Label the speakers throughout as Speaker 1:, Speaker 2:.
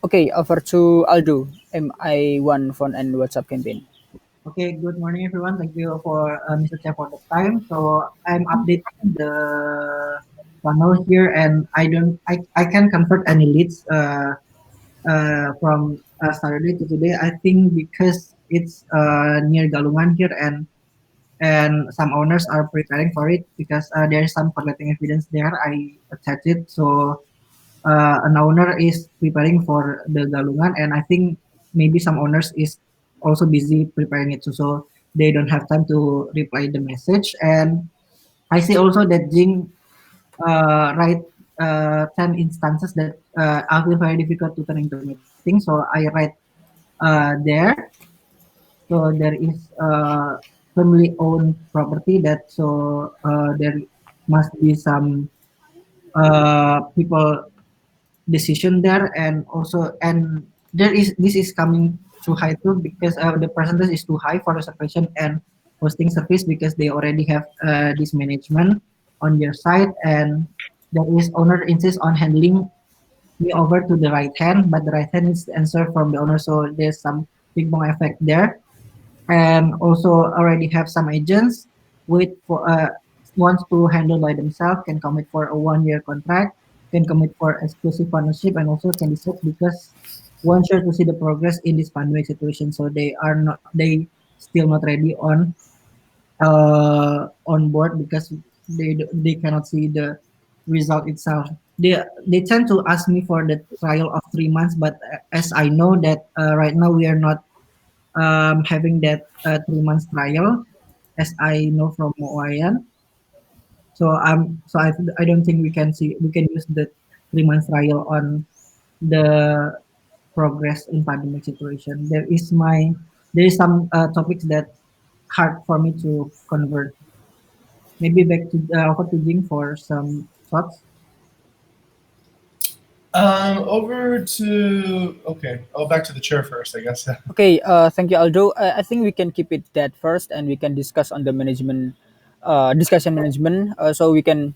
Speaker 1: Okay, over to Aldo, MI1 phone and WhatsApp campaign.
Speaker 2: Okay, good morning everyone. Thank you for Mr. Chair for the time. So I'm updating the funnel here, and I can convert any leads from Saturday to today. I think because it's near Galungan here, and some owners are preparing for it because there is some collecting evidence there. I attach it, so an owner is preparing for the galungan, and I think maybe some owners is also busy preparing it, so they don't have time to reply the message. And I see also that Jing write 10 instances that are very difficult to turn into meeting, so I write there. So there is family owned property that, so there must be some people decision there, and also, and there is, this is coming too high too, because the percentage is too high for reservation and hosting service, because they already have this management on their side, and there is owner insists on handling me over to the right hand, but the right hand is the answer from the owner, so there's some big bang effect there. And also already have some agents with for wants to handle by themselves, can commit for a 1 year contract, can commit for exclusive partnership, and also can decide because want sure to see the progress in this pandemic situation, so they still not ready on board because they cannot see the result itself. They tend to ask me for the trial of 3 months, but as I know that right now we are not having that 3 months trial, as I know from Moayan. So I don't think we can use the 3 months trial on the progress in pandemic situation. There is some topics that hard for me to convert. Maybe back to over to Jing for some thoughts.
Speaker 3: Over to okay. Oh, back to the chair first, I guess.
Speaker 1: Okay, thank you, Aldo. I think we can keep it that first, and we can discuss on the management, discussion management. So we can,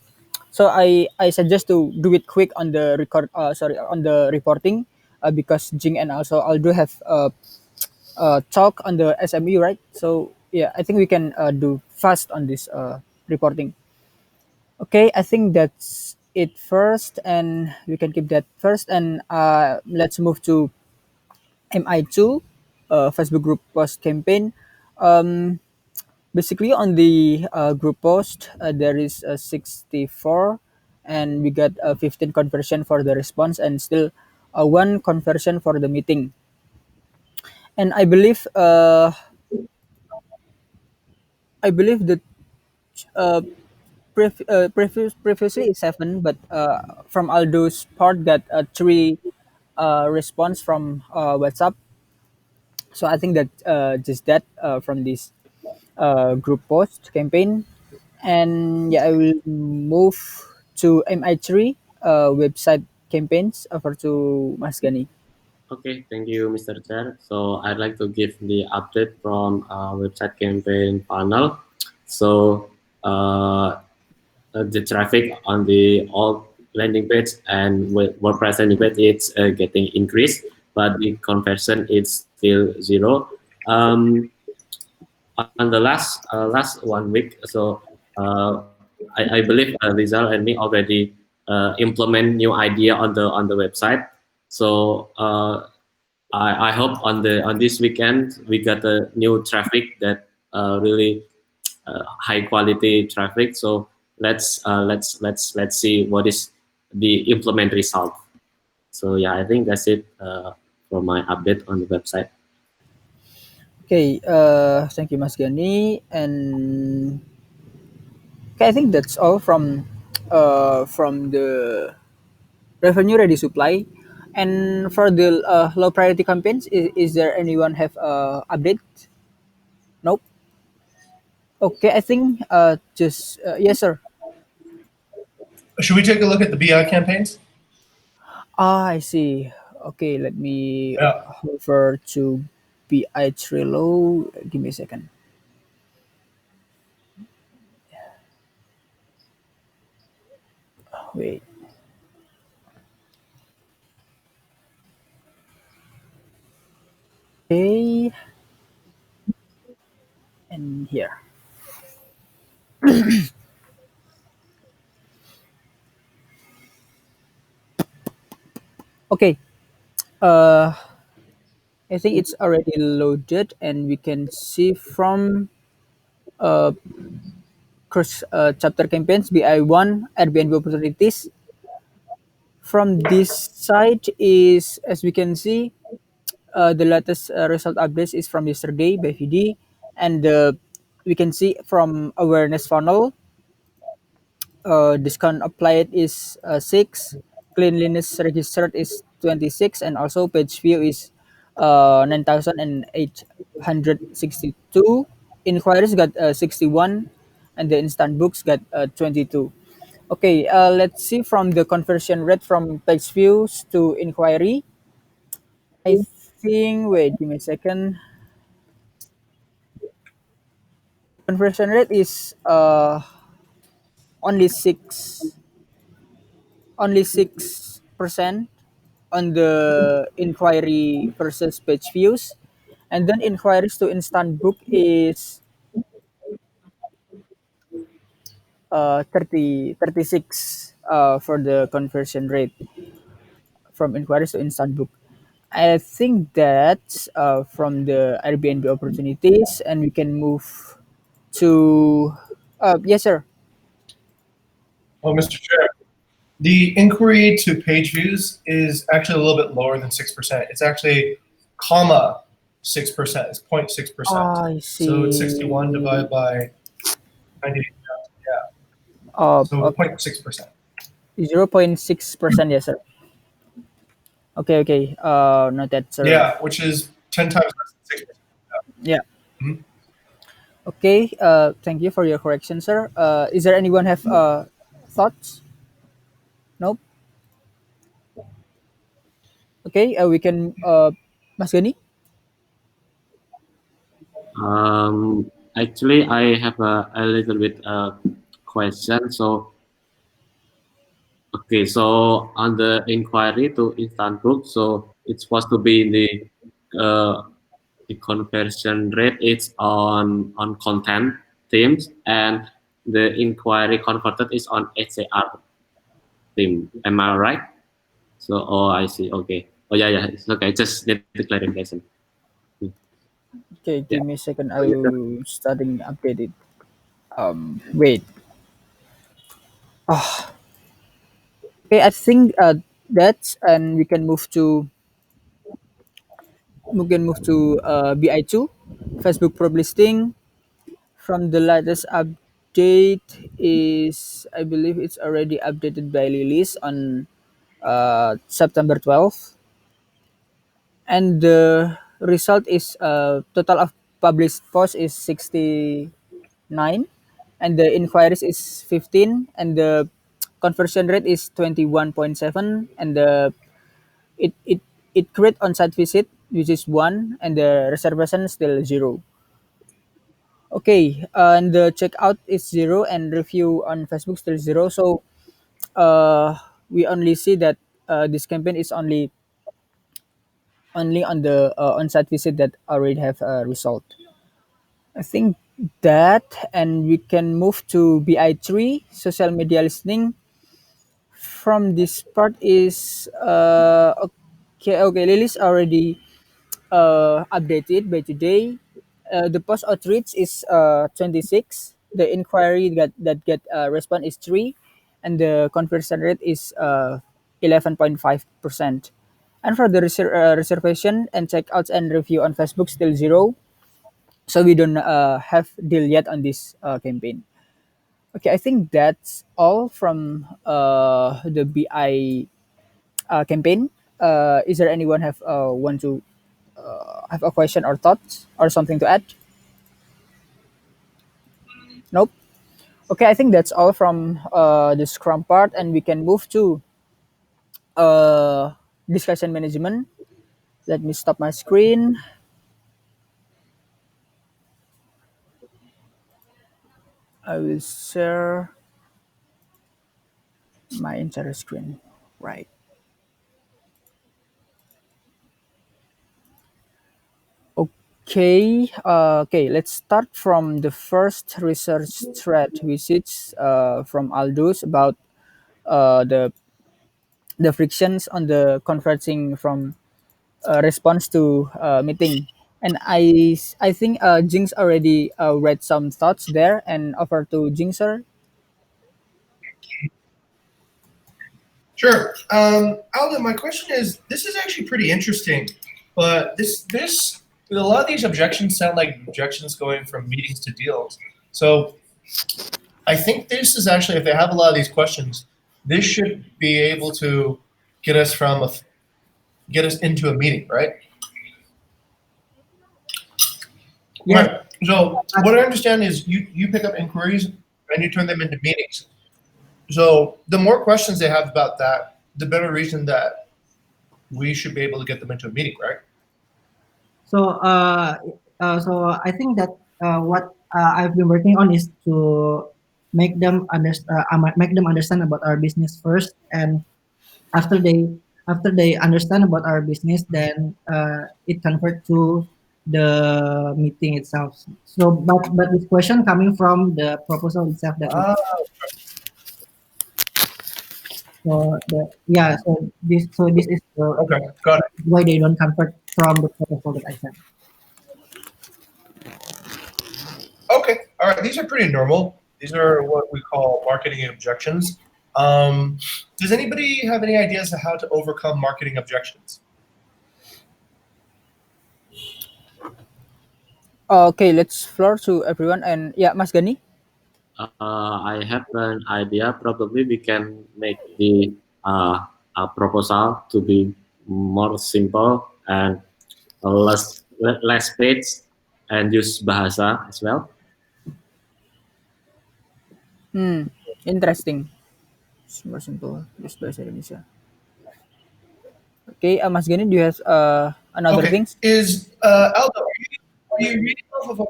Speaker 1: so I suggest to do it quick on the record. Sorry, on the reporting, because Jing and also Aldo have talk on the SME, right? So yeah, I think we can do fast on this reporting. Okay, I think that's it first, and we can keep that first, and let's move to MI2, Facebook group post campaign. Um, Basically, on the group post, there is a 64, and we got a 15 conversion for the response, and still one conversion for the meeting. And I believe that uh, previously it's seven, but from Aldo's part got three response from WhatsApp. So I think that just that from this group post campaign. And yeah, I will move to MI3 website campaigns over to Mas Gani.
Speaker 4: Okay, thank you, Mr. Chair. So I'd like to give the update from website campaign panel. So the traffic on the old landing page and WordPress landing page is getting increased, but the conversion is still zero. On the last 1 week, so I believe Rizal and me already implement new idea on the website. So I hope on this weekend we got a new traffic that really high quality traffic. So let's see what is the implement result. So yeah, I think that's it for my update on the website.
Speaker 1: Okay, thank you, Mas Gani. And okay, I think that's all from the revenue ready supply. And for the low priority campaigns, is there anyone have update? Nope. Okay, I think just yes, sir.
Speaker 3: Should we take a look at the BI campaigns?
Speaker 1: Ah, I see. Okay, let me
Speaker 3: Yeah.
Speaker 1: hover to BI Trello. Give me a second. Wait. here. Okay, uh, I think it's already loaded, and we can see from uh, chapter campaigns BI1 Airbnb opportunities. From this side is, as we can see, the latest result updates is from yesterday by VD, and we can see from awareness funnel, discount applied is 6, cleanliness registered is 26, and also page view is 9,862. Inquiries got 61, and the instant books got 22. Okay, let's see from the conversion rate from page views to inquiry. I think, wait, give me a second. Conversion rate is only 6% on the inquiry versus page views, and then inquiries to instant book is 36 for the conversion rate from inquiries to instant book. I think that's from the Airbnb opportunities, and we can move to yes, sir.
Speaker 3: Oh, Mr. Chair, the inquiry to page views is actually a little bit lower than 6%. It's actually comma 6%. It's 0.6%.
Speaker 1: I
Speaker 3: So it's 61
Speaker 1: see.
Speaker 3: divided by 98. Yeah. So
Speaker 1: Okay,
Speaker 3: 0.6%.
Speaker 1: 0.6%. Yes, sir. Okay, okay. Not that, sir.
Speaker 3: Yeah, which is 10 times less than 6%.
Speaker 1: Yeah.
Speaker 3: Mhm.
Speaker 1: Okay. Thank you for your correction, sir. Is there anyone have thoughts? Nope. Okay. We can. Mas Gani.
Speaker 4: Actually, I have a little bit question. So, okay, so on the inquiry to instant book, so it's supposed to be the conversion rate is on content themes, and the inquiry converted is on HCR theme. Am I right? So, oh, I see. Okay. Oh, yeah, yeah. It's okay. Just need the clarification.
Speaker 1: Okay.
Speaker 4: Yeah.
Speaker 1: Give me a second.
Speaker 4: Oh, yeah, sure.
Speaker 1: I'll starting update it. Wait. Okay. I think that's, and we can move to BI2, Facebook Pro listing. From the latest update is, I believe it's already updated by release on September 12th, and the result is total of published posts is 69, and the inquiries is 15, and the conversion rate is 21.7, and the it create on-site visit which is 1, and the reservation still 0. Okay, and the checkout is 0, and review on Facebook still 0. So we only see that this campaign is only on the on-site visit that already have a result. I think that, and we can move to BI3 social media listening. From this part is okay. Okay, Lily's already updated by today. The post outreach is 26. The inquiry that get response is 3, and the conversion rate is 11.5%. And for the reservation and checkouts and review on Facebook, still 0. So we don't have deal yet on this campaign. Okay, I think that's all from the BI campaign. Is there anyone have want to have a question or thoughts or something to add? Nope. Okay, I think that's all from the Scrum part, and we can move to uh, discussion management. Let me stop my screen. I will share my entire screen. Right. Okay, let's start from the first research thread, which is from Aldous about the frictions on the converting from response to meeting. And I think Jinx already read some thoughts there and offer to Jinxer.
Speaker 3: Sure. Aldo, my question is, this is actually pretty interesting, but this a lot of these objections sound like objections going from meetings to deals. So I think this is actually, if they have a lot of these questions, this should be able to get us get us into a meeting, right?
Speaker 2: Yes,
Speaker 3: Right. So what I understand is you pick up inquiries and you turn them into meetings. So the more questions they have about that, the better reason that we should be able to get them into a meeting, right?
Speaker 2: so I think that what I've been working on is to make them understand about our business first, and after they understand about our business, then it convert to the meeting itself. So, but this question coming from the proposal itself that we
Speaker 3: Ah,
Speaker 2: so the yeah so this is
Speaker 3: okay, got it.
Speaker 2: why they don't convert from the proposal that I sent.
Speaker 3: Okay, all right. These are pretty normal. These are what we call marketing objections. Um, does anybody have any ideas of how to overcome marketing objections?
Speaker 1: Okay, let's floor to everyone and yeah, Mas Gani.
Speaker 4: I have an idea. Probably we can make the proposal to be more simple and less page and use bahasa as well.
Speaker 1: Hmm, interesting. Super simple, just bahasa Indonesia. Okay, Mas Gani, do you have another
Speaker 3: Okay,
Speaker 1: things?
Speaker 3: is Aldo? Are you reading off of a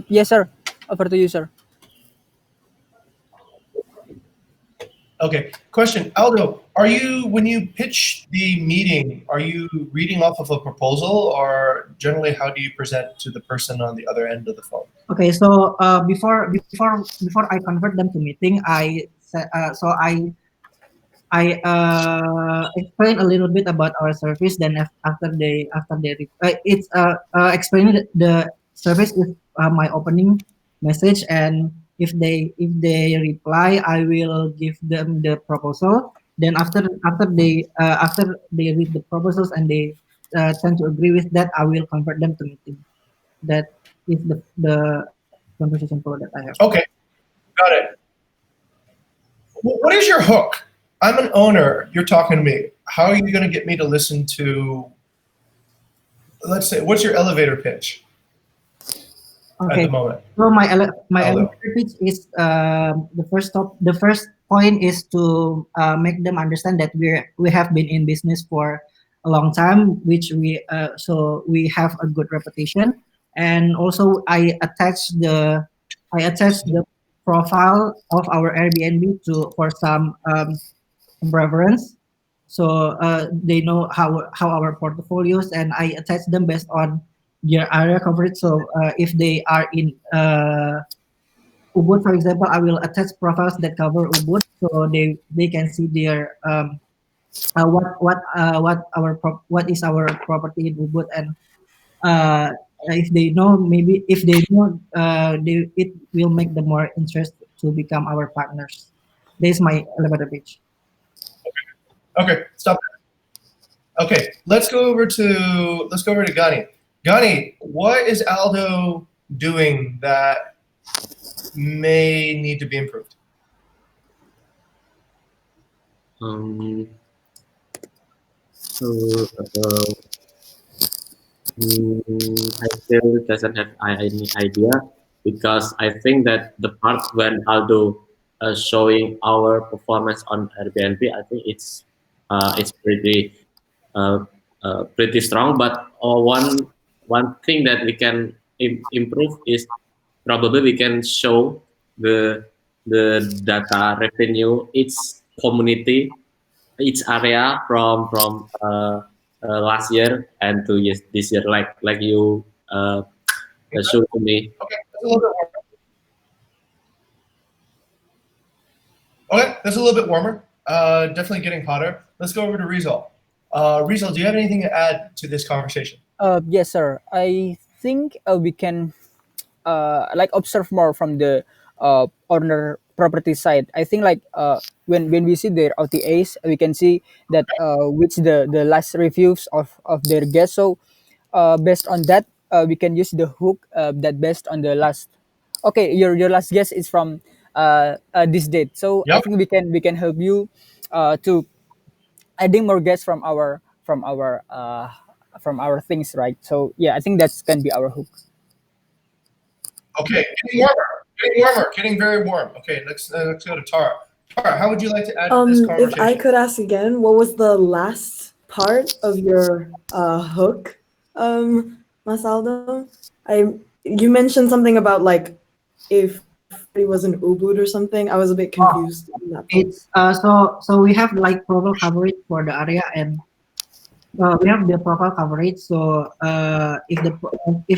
Speaker 1: Yes, sir. Over to you, sir.
Speaker 3: Okay, question, Aldo, are you, when you pitch the meeting, are you reading off of a proposal, or generally how do you present to the person on the other end of the phone?
Speaker 2: Okay, so before I convert them to meeting, I explain a little bit about our service. Then it's explain the service is my opening message, and if they reply, I will give them the proposal. Then after they read the proposals and they tend to agree with that, I will convert them to meeting. That is the conversation flow that I have.
Speaker 3: Okay, got it. What is your hook? I'm an owner. You're talking to me. How are you going to get me to listen to, let's say, what's your elevator pitch at
Speaker 2: Okay.
Speaker 3: the moment,
Speaker 2: So my
Speaker 3: Aldo?
Speaker 2: elevator pitch is the first point is to make them understand that we have been in business for a long time, which we have a good reputation, and also I attach the profile of our Airbnb to for some preference. So they know how our portfolios, and I attach them based on their area coverage. So if they are in Ubud, for example, I will attach profiles that cover Ubud, so they can see their what is our property in Ubud, and if they know, maybe if they know, it will make them more interest to become our partners. This is my elevator pitch.
Speaker 3: Okay, stop. Okay, let's go over to Gani. Gani, what is Aldo doing that may need to be improved?
Speaker 4: Um, so I still doesn't have any idea because I think that the part when Aldo showing our performance on Airbnb, I think it's uh, pretty strong. But one thing that we can improve is probably we can show the data revenue each community each area from last year and 2 years this year, like you showed to me.
Speaker 3: Okay, that's a little bit warmer. Okay, that's a little bit warmer. Definitely getting hotter. Let's go over to Rizal. Rizal, do you have anything to add to this conversation?
Speaker 1: Yes, sir. I think we can like observe more from the owner property side. I think like when we see their OTAs, we can see that which the last reviews of their guests. So based on that, we can use the hook that based on the last. Okay, your last guess is from this date. So I
Speaker 3: Yep.
Speaker 1: think we can help you to adding more guests from our things, right? So yeah, I think that's can be our hook.
Speaker 3: Okay, getting warmer. Getting warmer. Getting very warm. Okay, let's go to Tara. Tara, how would you like to add to this
Speaker 5: If I
Speaker 3: conversation?
Speaker 5: could ask again, what was the last part of your hook, Mas Aldo? You mentioned something about like if it was an Ubud or something. I was a bit
Speaker 2: Oh,
Speaker 5: confused on that part.
Speaker 2: it's so we have like profile coverage for the area, and we have the profile coverage. So if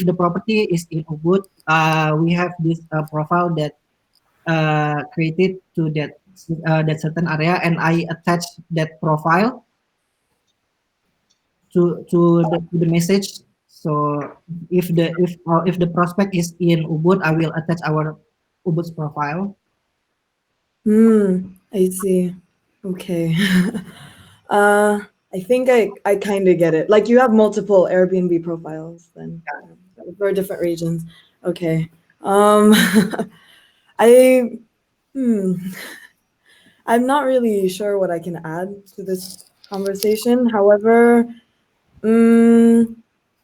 Speaker 2: the property is in Ubud, we have this profile that created to that certain area, and I attach that profile to the message. So if the prospect is in Ubud, I will attach our Ubud's profile.
Speaker 5: I see. Okay. uh, I think I kind of get it. Like you have multiple Airbnb profiles then for different regions. Okay. I hmm, I'm not really sure what I can add to this conversation. However, mm,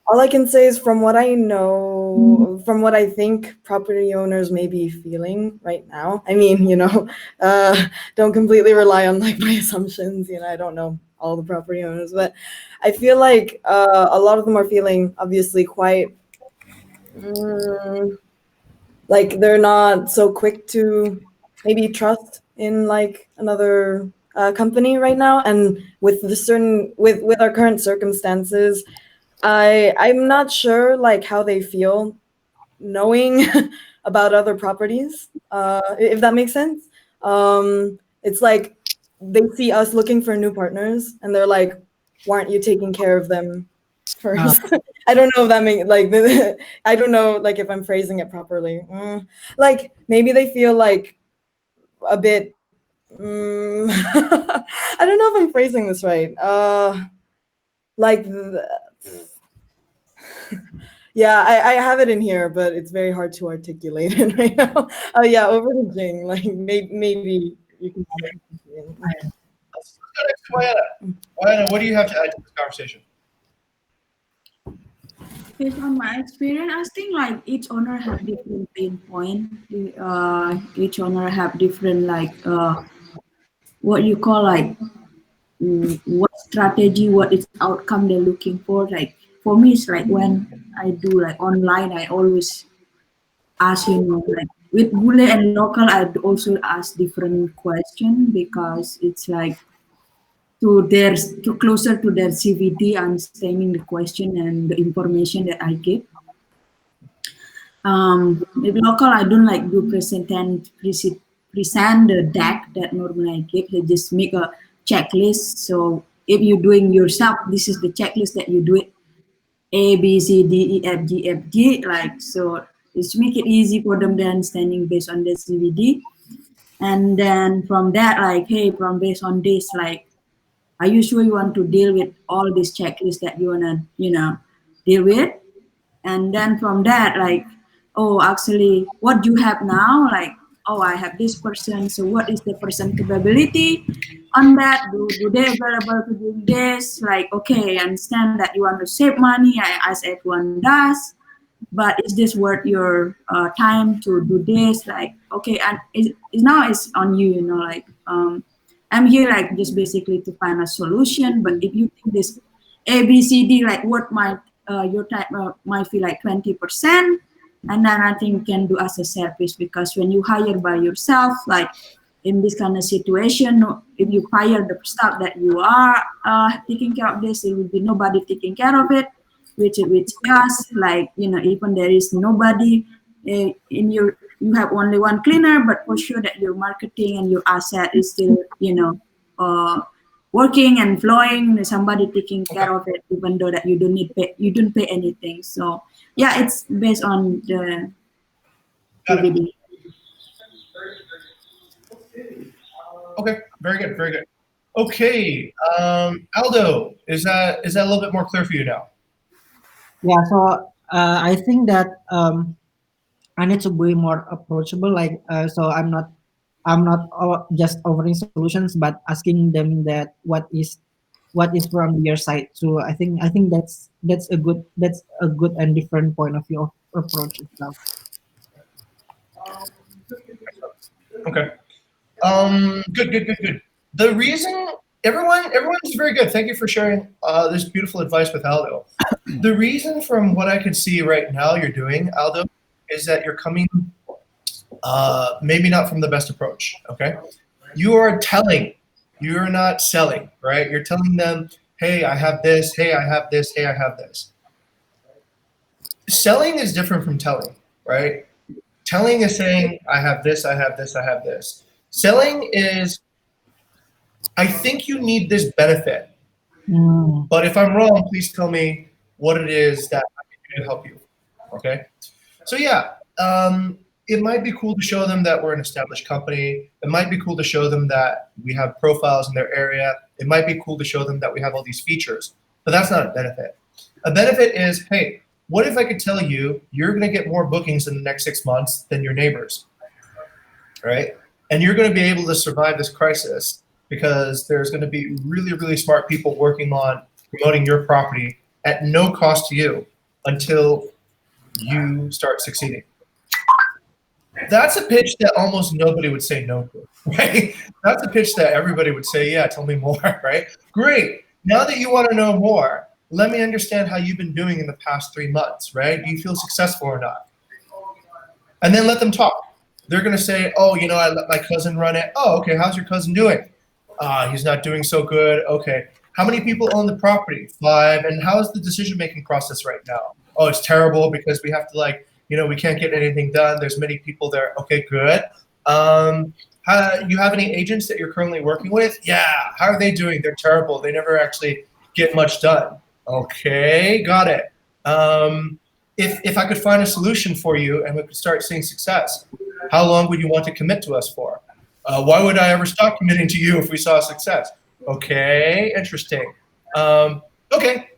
Speaker 5: all I can say is from what I know, from what I think property owners may be feeling right now. I mean, don't completely rely on like my assumptions. I don't know all the property owners, but I feel like a lot of them are feeling obviously quite like they're not so quick to maybe trust in like another company right now, and with the certain with our current circumstances, I'm not sure like how they feel knowing about other properties, if that makes sense. It's like they see us looking for new partners and they're like, why aren't you taking care of them
Speaker 2: Uh,
Speaker 5: first? I don't know if that makes like I don't know like if I'm phrasing it properly. Like maybe they feel like a bit I don't know if I'm phrasing this right. Like yeah, I have it in here, but it's very hard to articulate it right now. Oh yeah, over to Jing. Like maybe you can.
Speaker 3: Let's go next to Wayana. Wayana, what do you have to add to this conversation?
Speaker 6: Based on my experience, I think like each owner have different pain point. Each owner have different like what you call like what strategy, what is outcome they're looking for. Like for me, it's like when I do like online, I always ask like with Bule and local, I'd also ask different question because it's like to closer to their CVD, understanding the question and the information that I give. With local, I don't like do present the deck that normally I give. They just make a checklist. So if you're doing yourself, this is the checklist that you do it. A, B, C, D, E, F, G, F, G. Like so, it's make it easy for them to understanding based on the CVD. And then from that, like, hey, from based on this, like, are you sure you want to deal with all these checklists that you wanna, deal with? And then from that, like, oh, actually, what you have now, like, oh, I have this person. So what is the person capability on that? Do they available to do this? Like, okay, I understand that you want to save money. As everyone does. But is this worth your time to do this? Like, okay, and it's now it's on you, like, I'm here like just basically to find a solution. But if you think this A, B, C, D, like what might your time might feel like 20%, and then I think you can do as a service because when you hire by yourself, like in this kind of situation, if you fire the staff that you are taking care of this, there will be nobody taking care of it, which us, like, even there is nobody in your, you have only one cleaner, but for sure that your marketing and your asset is still, working and flowing, somebody taking care of it, even though that you don't pay anything. So yeah, it's based on the
Speaker 3: Got it.
Speaker 6: DVD.
Speaker 3: Okay, very good, very good. Okay, Aldo, is that a little bit more clear for you now?
Speaker 2: Yeah, so I think that I need to be more approachable. Like, so I'm not just offering solutions, but asking them that what is from your side. So I think that's a good and different point of view of approach itself.
Speaker 3: Okay. Good, good, good, good. The reason everyone's very good. Thank you for sharing this beautiful advice with Aldo. The reason, from what I can see right now, you're doing, Aldo, is that you're coming maybe not from the best approach. Okay, you are telling, you're not selling, right? You're telling them, hey, I have this. Hey, I have this. Hey, I have this. Selling is different from telling, right? Telling is saying, I have this, I have this, I have this. Selling is, I think you need this benefit,
Speaker 2: Mm.
Speaker 3: but if I'm wrong, please tell me what it is that I can do to help you. Okay. So yeah, it might be cool to show them that we're an established company. It might be cool to show them that we have profiles in their area. It might be cool to show them that we have all these features, but that's not a benefit. A benefit is, hey, what if I could tell you you're going to get more bookings in the next 6 months than your neighbors, right? And you're going to be able to survive this crisis because there's going to be really, really smart people working on promoting your property at no cost to you until you start succeeding. That's a pitch that almost nobody would say no to, right? That's a pitch that everybody would say, yeah, tell me more, right? Great. Now that you want to know more, let me understand how you've been doing in the past 3 months, right? Do you feel successful or not? And then let them talk. They're going to say, oh, I let my cousin run it. Oh, okay. How's your cousin doing? He's not doing so good. Okay. How many people own the property? 5. And how is the decision-making process right now? Oh, it's terrible because we have to we can't get anything done. There's many people there. Okay, good. You have any agents that you're currently working with? Yeah. How are they doing? They're terrible. They never actually get much done. Okay, got it. If I could find a solution for you and we could start seeing success, how long would you want to commit to us for? Why would I ever stop committing to you if we saw success? Okay, interesting. Okay,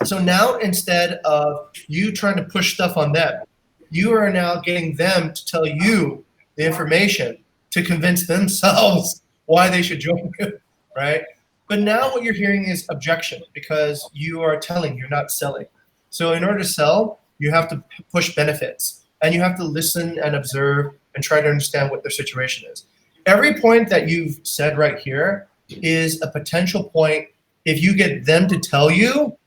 Speaker 3: so now instead of you trying to push stuff on them, you are now getting them to tell you the information to convince themselves why they should join you, right? But now what you're hearing is objection because you are telling, you're not selling. So in order to sell, you have to push benefits and you have to listen and observe and try to understand what their situation is. Every point that you've said right here is a potential point. If you get them to tell you,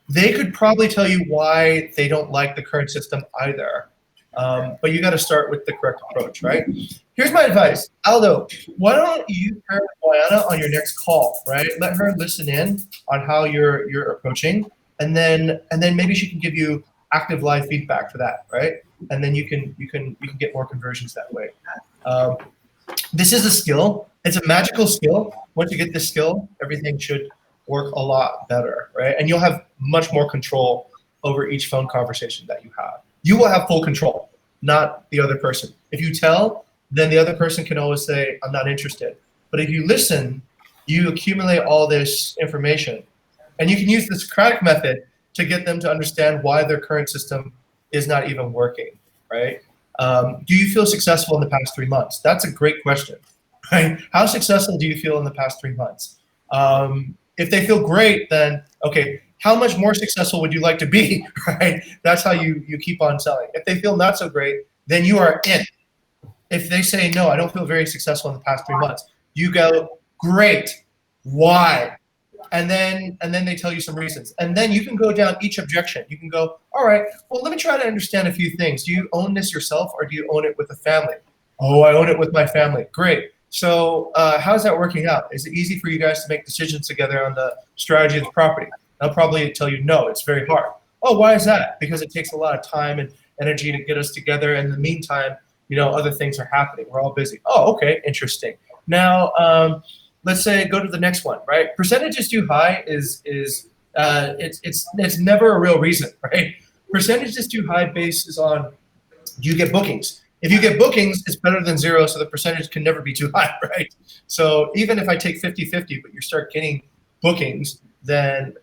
Speaker 3: they could probably tell you why they don't like the current system either. But you got to start with the correct approach, right? Here's my advice. Aldo, why don't you pair with Diana on your next call, right? Let her listen in on how you're approaching, and then maybe she can give you active live feedback for that, right? And then you can get more conversions that way. This is a skill. It's a magical skill. Once you get this skill, everything should work a lot better, right? And you'll have much more control over each phone conversation that you have. You will have full control, not the other person. If you tell, then the other person can always say, I'm not interested. But if you listen, you accumulate all this information. And you can use the Socratic method to get them to understand why their current system is not even working, right? Do you feel successful in the past 3 months? That's a great question, right? How successful do you feel in the past 3 months? If they feel great, then, okay, how much more successful would you like to be, right? That's how you keep on selling. If they feel not so great, then you are in. If they say, no, I don't feel very successful in the past 3 months, you go, great, why? And then they tell you some reasons. And then you can go down each objection. You can go, all right, well, let me try to understand a few things. Do you own this yourself or do you own it with a family? Oh, I own it with my family. Great. So how's that working out? Is it easy for you guys to make decisions together on the strategy of the property? They'll probably tell you, no, it's very hard. Oh, why is that? Because it takes a lot of time and energy to get us together. In the meantime, other things are happening. We're all busy. Oh, okay, interesting. Now, let's say go to the next one, right? Percentage is too high it's never a real reason, right? Percentage is too high basis on, do you get bookings? If you get bookings, it's better than zero, so the percentage can never be too high, right? So even if I take 50-50, but you start getting bookings, then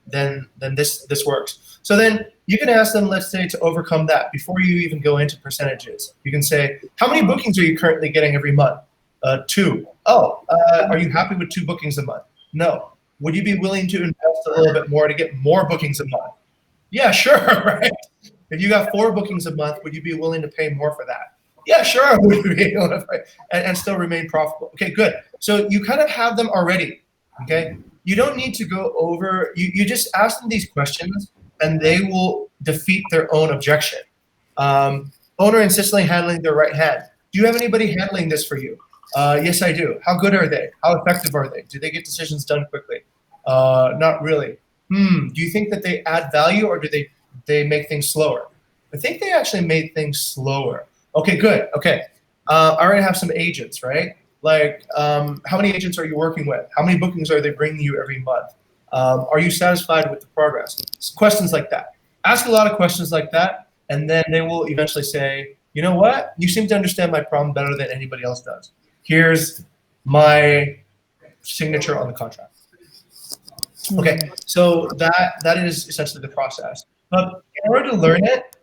Speaker 3: this works. So then you can ask them, let's say, to overcome that before you even go into percentages. You can say, how many bookings are you currently getting every month? 2. Oh, are you happy with 2 bookings a month? No. Would you be willing to invest a little bit more to get more bookings a month? Yeah, sure, right? If you got 4 bookings a month, would you be willing to pay more for that? Yeah, sure, would you be able to pay, and still remain profitable? Okay, good. So you kind of have them already, okay? You don't need to go over, you just ask them these questions and they will defeat their own objection. Owner insistently handling their right hand. Do you have anybody handling this for you? Yes, I do. How good are they? How effective are they? Do they get decisions done quickly? Not really. Do you think that they add value or do they make things slower? I think they actually made things slower. Okay, good. Okay. I already have some agents, right? Like, how many agents are you working with? How many bookings are they bringing you every month? Are you satisfied with the progress? Questions like that. Ask a lot of questions like that, and then they will eventually say, you know what? You seem to understand my problem better than anybody else does. Here's my signature on the contract. Okay, so that is essentially the process. But in order to learn it,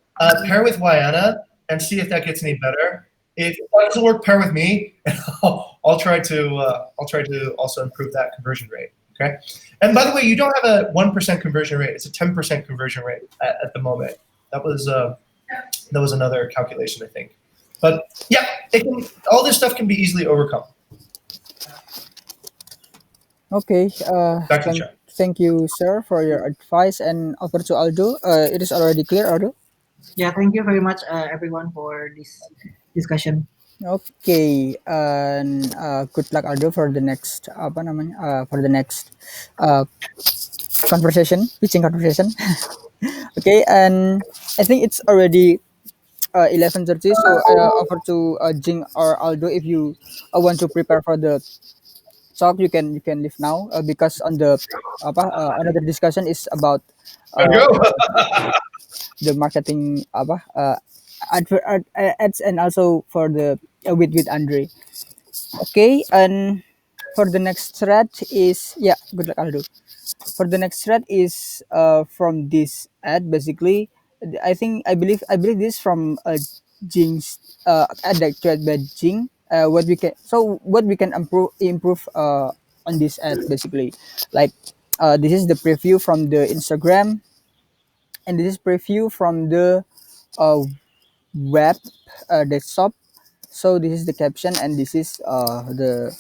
Speaker 3: pair with Wyana and see if that gets any better. If that doesn't work, pair with me, and I'll try to also improve that conversion rate. Okay, and by the way, you don't have a 1% conversion rate; it's a 10% conversion rate at the moment. That was another calculation, I think. But yeah, all this stuff can be easily overcome.
Speaker 1: Okay.
Speaker 3: Back to the chat.
Speaker 1: Thank you, sir, for your advice. And over to Aldo. It is already clear, Aldo.
Speaker 2: Yeah, thank you very much, everyone, for this discussion.
Speaker 1: Okay, and good luck Aldo for the next apa namanya for the next uh, conversation, pitching conversation. Okay, and I think it's already 11:30, so over to Jing or Aldo if you want to prepare for the talk, you can leave now because on the another discussion is about uh,
Speaker 3: Go.
Speaker 1: the marketing ads and also for the with Andre. Okay, and for the next thread is yeah, good luck Aldo. For the next thread is from this ad basically. I believe this from Jing's ad that created by Jing. What we can improve on this ad basically, like this is the preview from the Instagram, and this is preview from the uh, web desktop. So this is the caption and this is the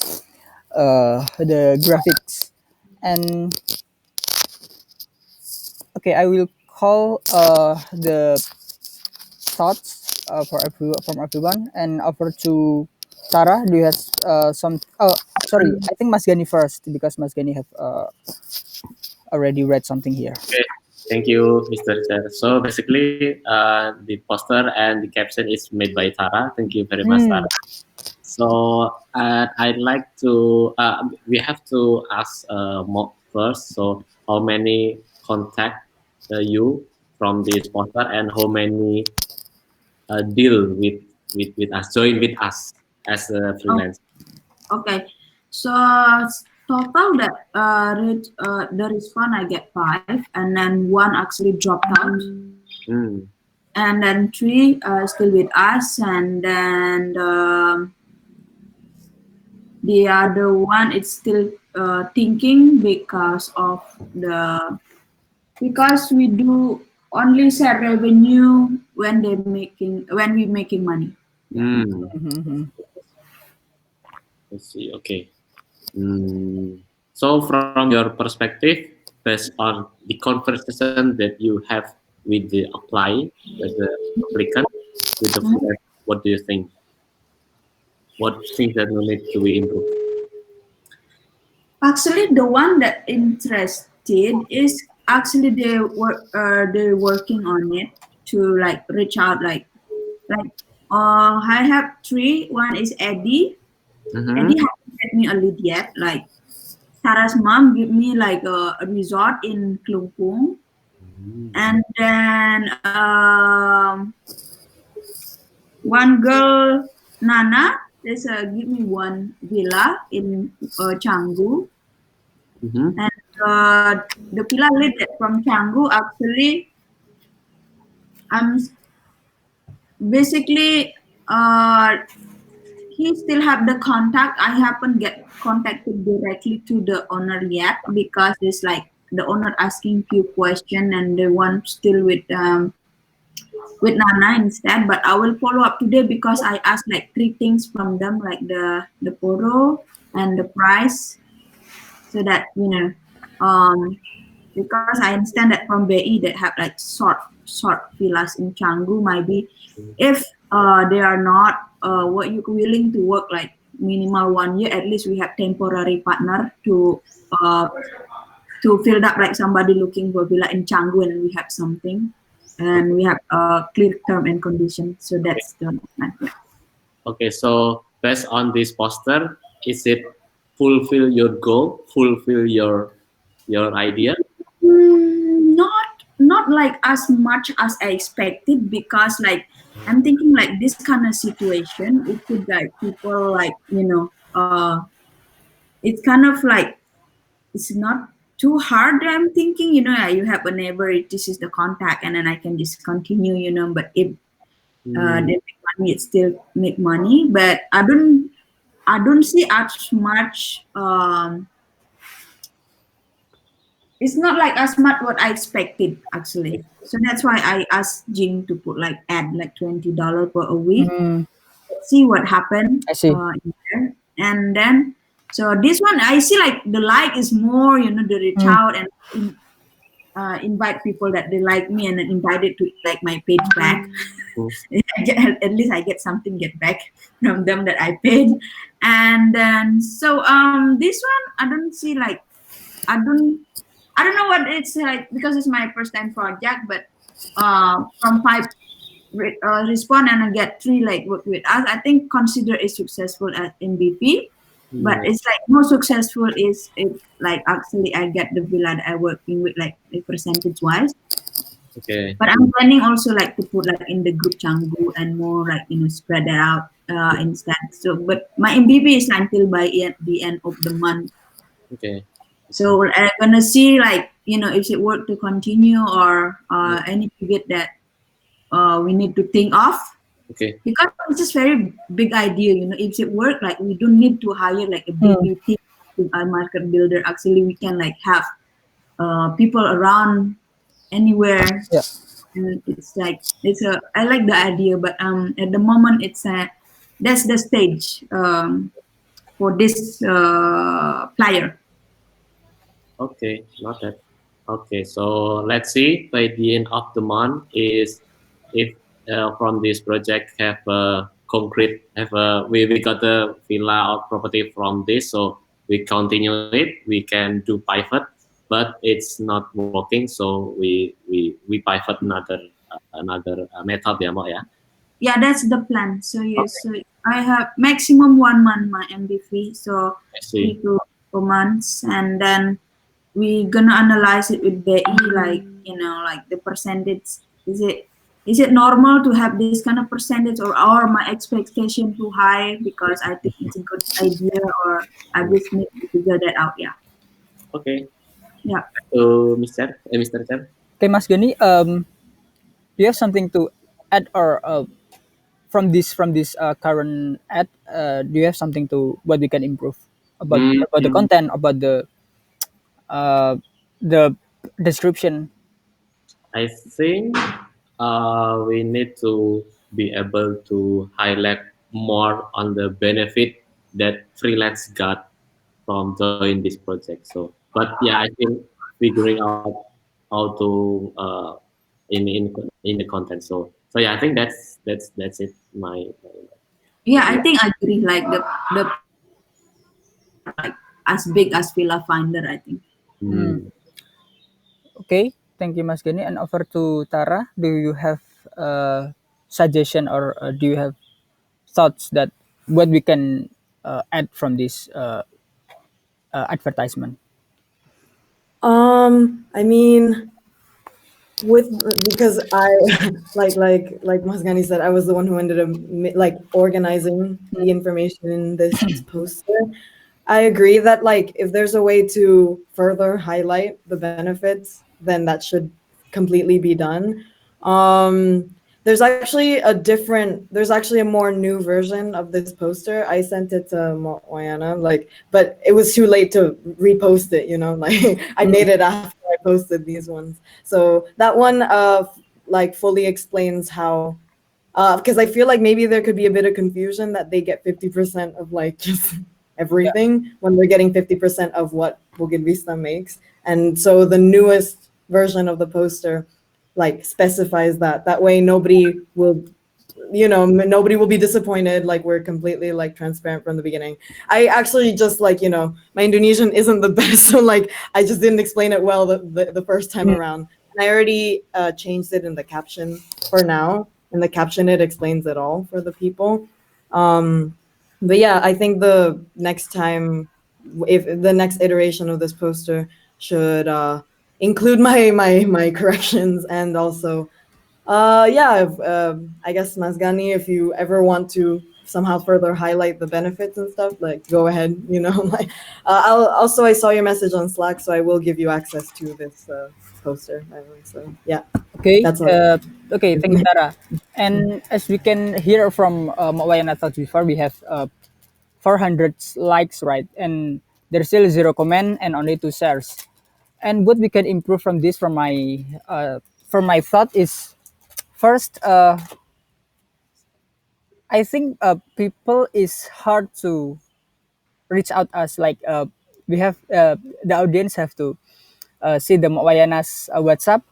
Speaker 1: graphics. And okay, I will call the thoughts from everyone and over to Tara. Do you have some? Oh, sorry. I think Mas Gani first because Mas Gani have already read something here.
Speaker 4: Okay, thank you, Mr. Chair. So basically, the poster and the caption is made by Tara. Thank you very much, Tara. So I'd like to, we have to ask more first. So how many contact you from this poster and how many deal with us, join with us as a freelance?
Speaker 6: Okay, so total that the response I get 5, and then 1 actually dropped out, and then 3 still with us, and then the other one is still thinking because we do only share revenue when we making money.
Speaker 1: Mm-hmm.
Speaker 4: Let's see. Okay. So from your perspective, based on the conversation that you have with the applicant, with the freelance, what do you think? what things that will need to be improved?
Speaker 6: Actually, the one that interested is actually they're working on it to like reach out like I have three. One is Eddie.
Speaker 4: Mm-hmm.
Speaker 6: Eddie hasn't get me a lead yet. Like Sarah's mom give me like a resort in Klungkung, and then one girl Nana. There's a give me one villa in Canggu,
Speaker 4: Mm-hmm.
Speaker 6: and the villa lead that from Canggu actually I'm basically he still have the contact. I haven't get contacted directly to the owner yet because it's like the owner asking few question and they want still with Nana instead. But I will follow up today because I asked like three things from them, like the photo and the price, so that because I understand that from BI they have like short villas in Canggu. Maybe if they are not what you willing to work like minimal 1 year, at least we have temporary partner uh, to fill up like somebody looking for villa in Canggu and we have something and we have a clear term and condition. So that's the plan. Yeah.
Speaker 4: Okay, so based on this poster, is it fulfill your goal, fulfill your idea?
Speaker 6: Not like as much as I expected because like I'm thinking like this kind of situation it could like people like it's kind of like it's not too hard. I'm thinking you have a neighbor, this is the contact, and then I can just continue. But if they make money, it still make money. But I don't see as much. It's not like as much what I expected actually. So that's why I asked Jing to put like add like $20 per a week.
Speaker 1: Mm,
Speaker 6: Let's see what happened
Speaker 1: I see.
Speaker 6: in there. And then so this one I see like the like is more, the reach
Speaker 1: Mm,
Speaker 6: out and invite people that they like me and then invited to like my page back. At least I get something get back from them that I paid. And then so this one I don't see like I don't I don't know what it's like because it's my first time project, but from five respond and I get three like work with us. I think consider it successful as MVP, but
Speaker 4: Mm,
Speaker 6: it's like more successful is if like actually I get the villa that I working with like percentage wise.
Speaker 4: okay.
Speaker 6: But I'm planning also like to put like in the group Canggu and more like spread that out instead. So, but my MVP is until by the end of the month.
Speaker 4: Okay.
Speaker 6: So I'm gonna see like if it work to continue or I need to get that we need to think of
Speaker 4: Okay.
Speaker 6: because it's just very big idea. If it work like we don't need to hire like a big
Speaker 1: mm,
Speaker 6: team, a market builder. Actually, we can like have people around anywhere,
Speaker 1: yeah.
Speaker 6: and it's like I like the idea, but at the moment it's that's the stage for this player.
Speaker 4: Okay. Noted. Okay. So let's see by the end of the month is if from this project have a concrete have a we got the villa or property from this, so we continue it. We can do pivot, but it's not working, so we pivot another method ya, Mbak ya.
Speaker 6: Yeah, that's the plan. So yes,
Speaker 4: Okay.
Speaker 6: so I have maximum 1 month my MBV, so
Speaker 4: I
Speaker 6: three
Speaker 4: see.
Speaker 6: to 4 months, and then we gonna analyze it with BI, like like the percentage. Is it normal to have this kind of percentage, or my expectation too high because I think it's a good idea, or I just need to figure that out. Yeah,
Speaker 4: Okay.
Speaker 6: yeah.
Speaker 4: Mr. Chan.
Speaker 1: Okay, Mas Gani, do you have something to add or from this current ad? Do you have something to what we can improve about the
Speaker 4: Hmm.
Speaker 1: content, about uh, the description?
Speaker 4: I think we need to be able to highlight more on the benefit that freelance got from joining this project. So, but yeah, I think figuring out how to in in the content. So yeah, I think that's it. My
Speaker 6: Yeah, I think I agree. Like the like as big as Villa Finder, I think.
Speaker 1: Mm.
Speaker 4: Hmm.
Speaker 1: Okay, thank you, Mas Gani. And over to Tara. Do you have a suggestion or do you have thoughts that what we can add from this advertisement?
Speaker 5: I mean, with because I like Masgani said, I was the one who ended up like organizing the information in this poster. I agree that like if there's a way to further highlight the benefits, then that should completely be done. There's actually there's actually a more new version of this poster. I sent it to Moyana, like, but it was too late to repost it, like I made
Speaker 1: Mm,
Speaker 5: it after I posted these ones. So that one like fully explains how because I feel like maybe there could be a bit of confusion that they get 50% of like just
Speaker 1: yeah.
Speaker 5: everything when they're getting 50% of what Bukit Vista makes. And so the newest version of the poster like specifies that. That way nobody will nobody will be disappointed, like we're completely like transparent from the beginning. I actually just like my Indonesian isn't the best, so like I just didn't explain it well the first time
Speaker 1: Mm,
Speaker 5: around, and I already changed it in the caption for now. In the caption it explains it all for the people. But yeah, I think the next time, if the next iteration of this poster should include my corrections, and also yeah, I guess Masgani, if you ever want to somehow further highlight the benefits and stuff, like go ahead, like I'll also I saw your message on Slack, so I will give you access to this poster. By the way. So yeah,
Speaker 1: okay.
Speaker 5: that's all.
Speaker 1: Okay. Thank you, Tara. And as we can hear from Wayana thoughts before, we have 400 likes, right? And there's still zero comment and only two shares. And what we can improve from this, from my thought is first, I think people is hard to reach out us. Like we have the audience have to see the Wayana's WhatsApp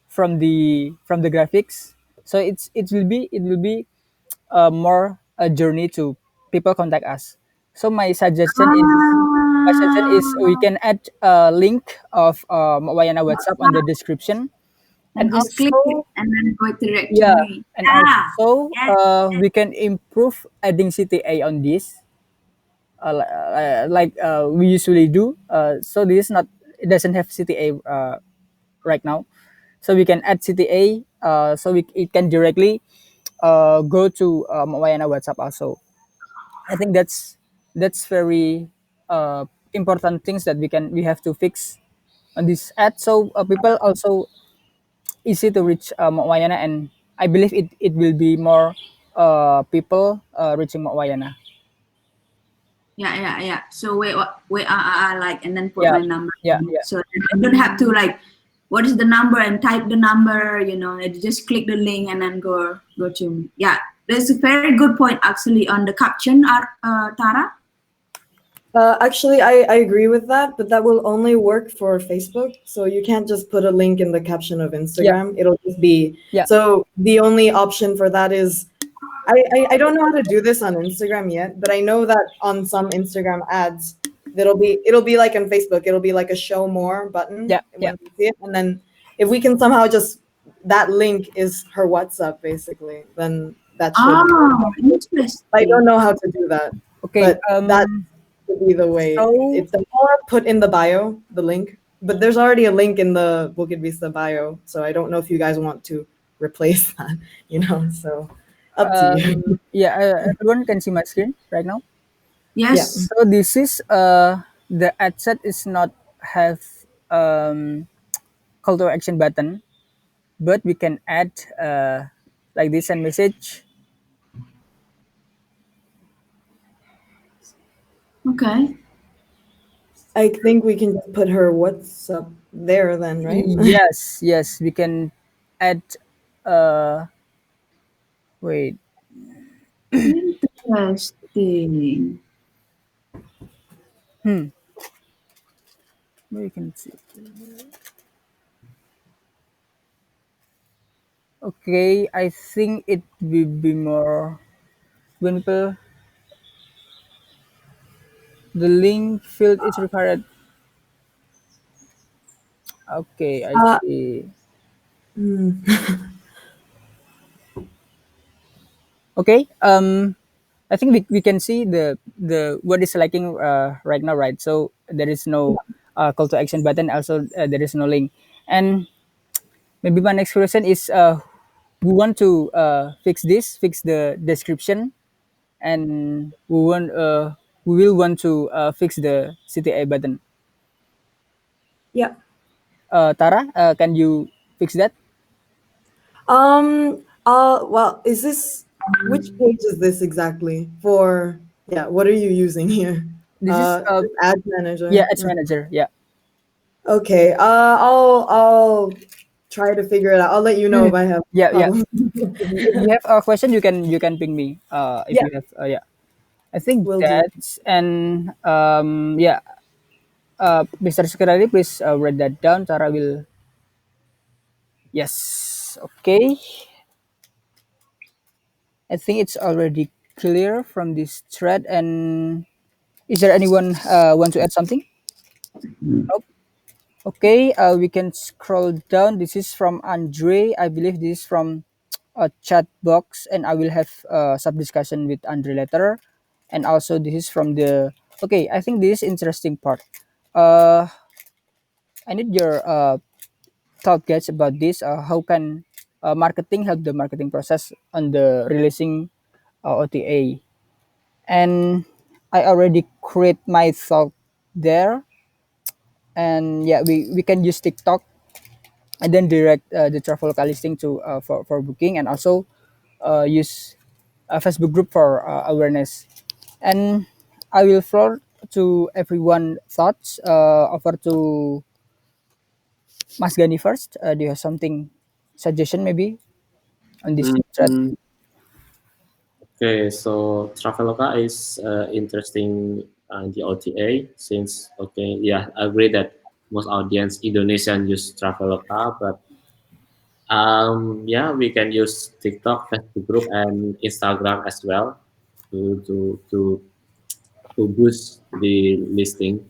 Speaker 1: from the graphics. So it will be more a journey to people contact us. So my suggestion is we
Speaker 6: Ah,
Speaker 1: can add a link of Wayana WhatsApp on the
Speaker 6: WhatsApp,
Speaker 1: description, and
Speaker 6: and just click it
Speaker 1: also
Speaker 6: and then go direct to
Speaker 1: yeah,
Speaker 6: me.
Speaker 1: and
Speaker 6: Yeah,
Speaker 1: also
Speaker 6: yes,
Speaker 1: we can improve adding CTA on this, like we usually do. So this is not it doesn't have CTA right now, so we can add CTA. So it can directly go to Wayana WhatsApp also. I think that's very important things that we have to fix on this ad. So people also easy to reach Wayana, and I believe it will be more people reaching Wayana.
Speaker 6: yeah. So wait, like, and then put
Speaker 1: Yeah,
Speaker 6: my number.
Speaker 1: yeah, yeah.
Speaker 6: So I don't have to like, what is the number and type the number. I just click the link and then go to me. Yeah, there's a very good point actually on the caption, Tara.
Speaker 5: Actually, I agree with that, but that will only work for Facebook. So you can't just put a link in the caption of
Speaker 1: Yeah,
Speaker 5: Instagram. It'll just be
Speaker 1: yeah,
Speaker 5: so the only option for that is I don't know how to do this on Instagram yet, but I know that on some Instagram ads, it'll be like on Facebook, it'll be like a show more button
Speaker 1: yeah, yeah.
Speaker 5: when we see it, and then if we can somehow just that link is her WhatsApp basically, then that should.
Speaker 6: Oh,
Speaker 5: I don't
Speaker 6: interesting.
Speaker 5: know how to do that,
Speaker 1: Okay.
Speaker 5: but that would be the way.
Speaker 1: So
Speaker 5: It's the more put in the bio the link, but there's already a link in the Bukit Vista bio, so I don't know if you guys want to replace that. So up to you.
Speaker 1: yeah, everyone can see my screen right now.
Speaker 5: Yeah.
Speaker 6: Yes.
Speaker 1: So this is the ad set is not have call to action button, but we can add like this and message.
Speaker 6: Okay.
Speaker 5: I think we can just put her WhatsApp there then, right?
Speaker 1: Yes, yes, we can add. Uh, wait,
Speaker 6: Interesting.
Speaker 1: we can see. Okay, I think it will be more. when people the link field is required. Okay, I
Speaker 5: Uh,
Speaker 1: see.
Speaker 5: hmm.
Speaker 1: Okay. I think we can see the what is liking right now, right? So there is no call to action button. Also, there is no link. And maybe my next question is, we want to fix the description, and we will want to fix the CTA button.
Speaker 5: Yeah.
Speaker 1: Tara, can you fix that?
Speaker 5: Well, is this which page is this exactly for? Yeah, what are you using here?
Speaker 1: This is
Speaker 5: This Ads Manager.
Speaker 1: yeah, Ads Manager. Yeah.
Speaker 5: Okay. I'll try to figure it out. I'll let you know
Speaker 1: Mm.
Speaker 5: if I have
Speaker 1: Yeah, yeah.
Speaker 5: problems.
Speaker 1: If you have a question, you can ping me. If
Speaker 5: Yeah,
Speaker 1: you have yeah, I think
Speaker 5: will do.
Speaker 1: that's and yeah. Mr. Secretary, please write that down. Tara will. Yes. Okay. I think it's already clear from this thread. And is there anyone want to add something? Nope. Okay. We can scroll down. This is from Andre. I believe this is from a chat box, and I will have sub discussion with Andre later. And also, this is from the. Okay, I think this is interesting part. Uh, I need your thought guys about this. How can marketing help the marketing process on the releasing OTA? And I already create my thought there. And yeah, we can use TikTok and then direct the Traveloka listing to for booking, and also use a Facebook group for awareness. And I will floor to everyone thoughts over to Mas Gani first. Do you have something suggestion maybe on this thread?
Speaker 4: Mm, okay, so Traveloka is interesting the OTA since yeah, I agree that most audience Indonesian use Traveloka, but yeah, we can use TikTok, Facebook group, and Instagram as well to to to to boost the listing.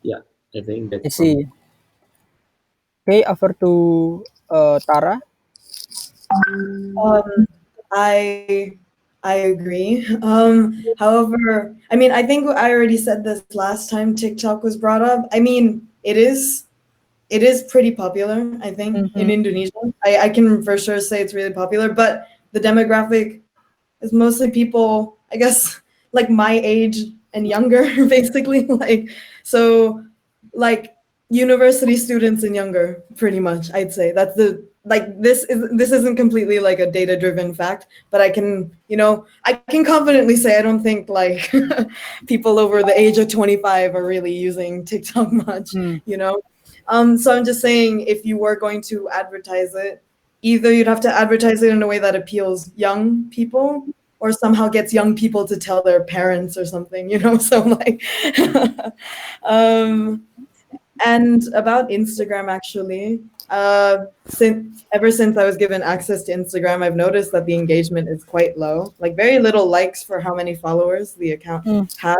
Speaker 4: Yeah, I think
Speaker 1: I
Speaker 4: that's from.
Speaker 1: see. Okay, over to Tara.
Speaker 5: Um, I I agree. However, I mean, I think I already said this last time TikTok was brought up. I mean, it is pretty popular, I think, in
Speaker 1: Mm-hmm.
Speaker 5: Indonesia. I can for sure say it's really popular, but the demographic is mostly people, I guess, like my age and younger, basically. So, like university students and younger, pretty much. I'd say that's the like this isn't completely like a data driven fact, but I can confidently say I don't think like people over the age of 25 are really using TikTok much.
Speaker 1: Mm.
Speaker 5: You know, so I'm just saying if you were going to advertise it, either you'd have to advertise it in a way that appeals young people or somehow gets young people to tell their parents or something, so like um and about Instagram, actually, since ever since I was given access to Instagram, I've noticed that the engagement is quite low, like very little likes for how many followers the account
Speaker 1: Mm.
Speaker 5: has.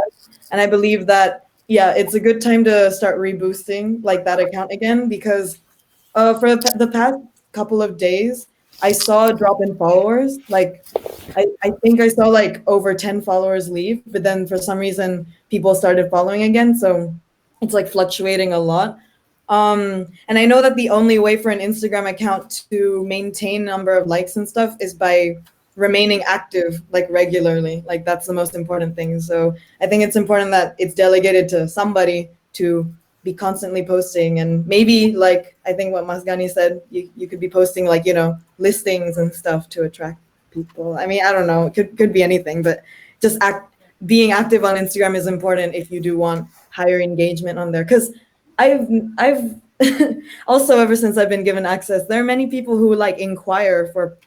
Speaker 5: And I believe that, yeah, it's a good time to start reboosting like that account again, because for the past couple of days, I saw a drop in followers. Like, I think I saw like over 10 followers leave, but then for some reason, people started following again. So it's like fluctuating a lot. And I know that the only way for an Instagram account to maintain number of likes and stuff is by remaining active like regularly. Like that's the most important thing. So I think it's important that it's delegated to somebody to be constantly posting, and maybe like I think what Masgani said, you could be posting like, listings and stuff to attract people. I mean, I don't know, it could be anything, but just being active on Instagram is important if you do want higher engagement on there. Because I've also, ever since I've been given access, there are many people who like inquire for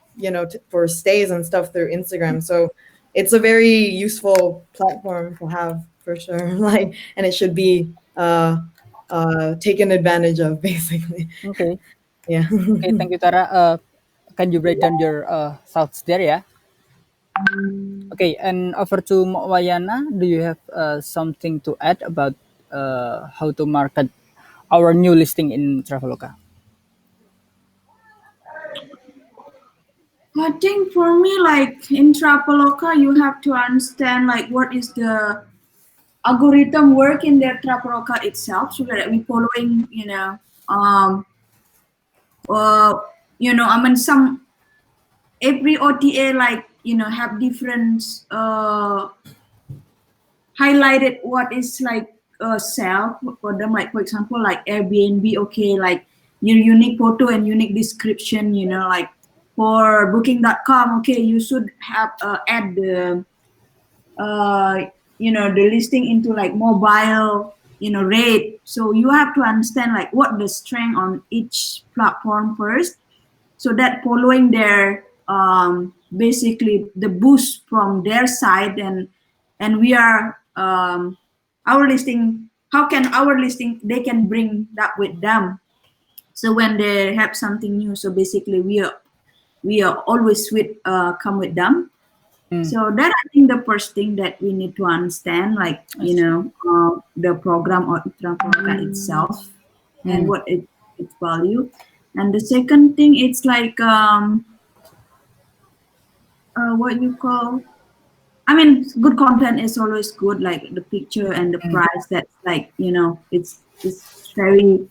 Speaker 5: for stays and stuff through Instagram. So it's a very useful platform to have for sure. Like, and it should be taken advantage of, basically.
Speaker 1: Okay.
Speaker 5: Yeah.
Speaker 1: Okay. Thank you, Tara. Can you break down your thoughts there? Yeah. Okay, and over to Wayana. Do you have something to add about how to market our new listing in Traveloka?
Speaker 6: I think for me, like in Trapaloka, you have to understand like what is the algorithm work in their Trapaloka itself, so that we following, uh, I mean, some every OTA like have different highlighted what is like sell for them. Like for example, like Airbnb, okay, like your unique photo and unique description. Like for Booking.com, okay, you should have add the uh, the listing into like mobile rate. So you have to understand like what the strength on each platform first, so that following their basically the boost from their side, and we are our listing, how can our listing they can bring that with them, so when they have something new, so basically we are always with come with them.
Speaker 1: Mm,
Speaker 6: So that I think the first thing that we need to understand, like
Speaker 1: I see.
Speaker 6: the program or program itself, and
Speaker 1: Mm,
Speaker 6: what its value. And the second thing, it's like what you call. I mean, good content is always good. Like the picture and the
Speaker 1: mm,
Speaker 6: price. That's like it's very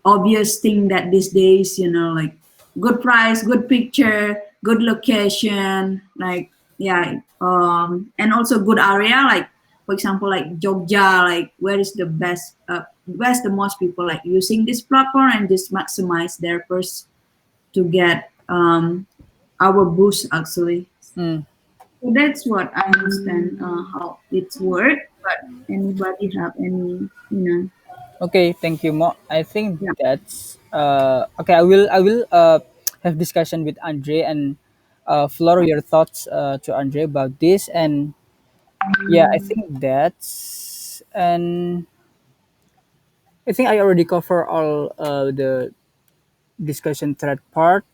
Speaker 6: obvious thing that these days, like good price, good picture, good location, like yeah, and also good area. Like for example, like Jogja, like where is the best, where's the most people like using this platform and just maximize their first to get our boost actually.
Speaker 1: mm.
Speaker 6: So that's what I understand how it's work. But anybody have any,
Speaker 1: Okay, thank you, Mo. I think
Speaker 6: yeah.
Speaker 1: that's okay. I will have discussion with Andre and floor your thoughts to Andre about this. And yeah, I think that's, and I think I already cover all the discussion thread part.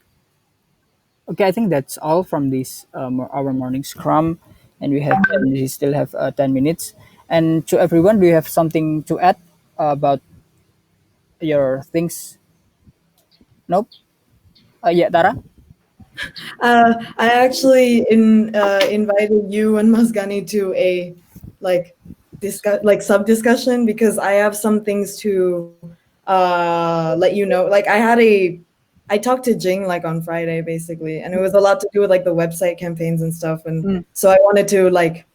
Speaker 1: Okay, I think that's all from this our morning scrum, and we still have 10 minutes. And to everyone, do you have something to add about your things? Nope. Yeah, Tara.
Speaker 5: I actually invited you and Masgani to a like discuss like sub discussion because I have some things to let you know. Like I talked to Jing like on Friday basically, and it was a lot to do with like the website campaigns and stuff. And
Speaker 1: Mm,
Speaker 5: so I wanted to like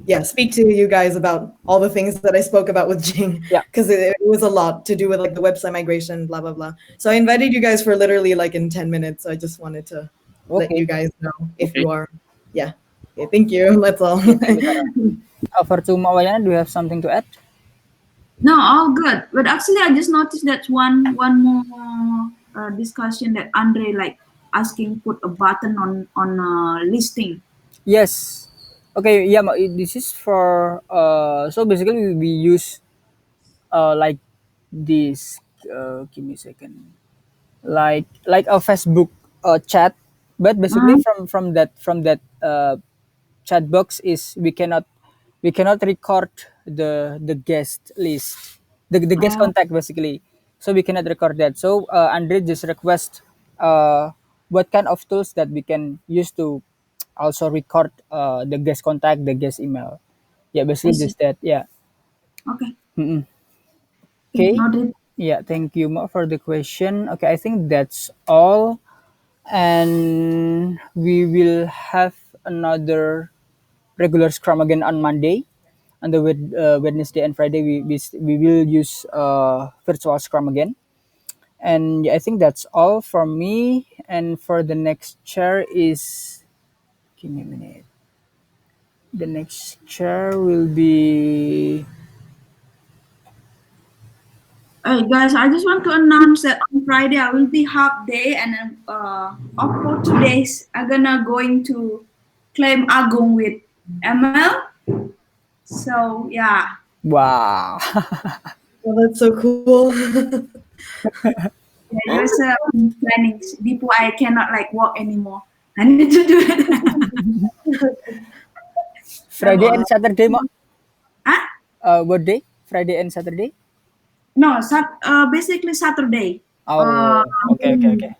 Speaker 5: yeah speak to you guys about all the things that I spoke about with Jing
Speaker 1: yeah.
Speaker 5: because it was a lot to do with like the website migration, blah blah blah. So I invited you guys for literally like in 10 minutes. So I just wanted to let
Speaker 1: Okay.
Speaker 5: you guys know if
Speaker 4: Okay.
Speaker 5: you are. Yeah. Okay, thank you. That's all.
Speaker 1: Okay. Thank you, Tara. For to Mawayana, do you have something to add?
Speaker 6: No, all good. But actually, I just noticed that one more discussion that Andre like asking put a button on listing.
Speaker 1: Yes. Okay. Yeah. This is for so basically we use like this. Give me a second. Like a Facebook chat, but basically
Speaker 6: Mm,
Speaker 1: from that chat box is we cannot record the guest list, the guest
Speaker 6: oh,
Speaker 1: contact basically, so we cannot record that. So Andre just request what kind of tools that we can use to also record the guest contact, the guest email. Yeah,
Speaker 6: I
Speaker 1: basically
Speaker 6: see.
Speaker 1: just that. Yeah.
Speaker 6: Okay.
Speaker 1: Mm-mm.
Speaker 6: Okay.
Speaker 1: Okay.
Speaker 6: Noted.
Speaker 1: Yeah, thank you Mo, for the question. Okay, I think that's all, and we will have another regular scrum again on Monday. On the Wednesday and Friday, we will use virtual scrum again. And yeah, I think that's all from me. And for the next chair is, give me a minute. The next chair will be,
Speaker 6: Guys, I just want to announce that on Friday I will be half day and off for 2 days. I'm gonna going to claim Agung with ML. So yeah,
Speaker 1: wow.
Speaker 5: Well, that's so cool.
Speaker 6: yeah, just planning before I cannot like walk anymore. I need to do it.
Speaker 1: Friday
Speaker 6: So,
Speaker 1: and Saturday, Mak?
Speaker 6: ah,
Speaker 1: What day? Friday and Saturday?
Speaker 6: no, basically Saturday. Uh,
Speaker 1: Oh, okay, okay, okay.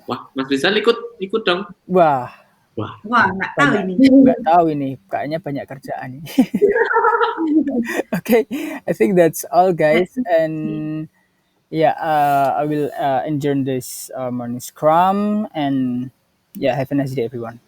Speaker 4: Wah, Mas Rizal ikut dong.
Speaker 1: Wah,
Speaker 4: Wah,
Speaker 6: wah, nggak tahu
Speaker 1: banyak
Speaker 6: ini.
Speaker 1: nggak tahu ini, kayaknya banyak kerjaan nih. Okay, I think that's all, guys, and yeah, I will adjourn this morning scrum, and yeah, have a nice day, everyone.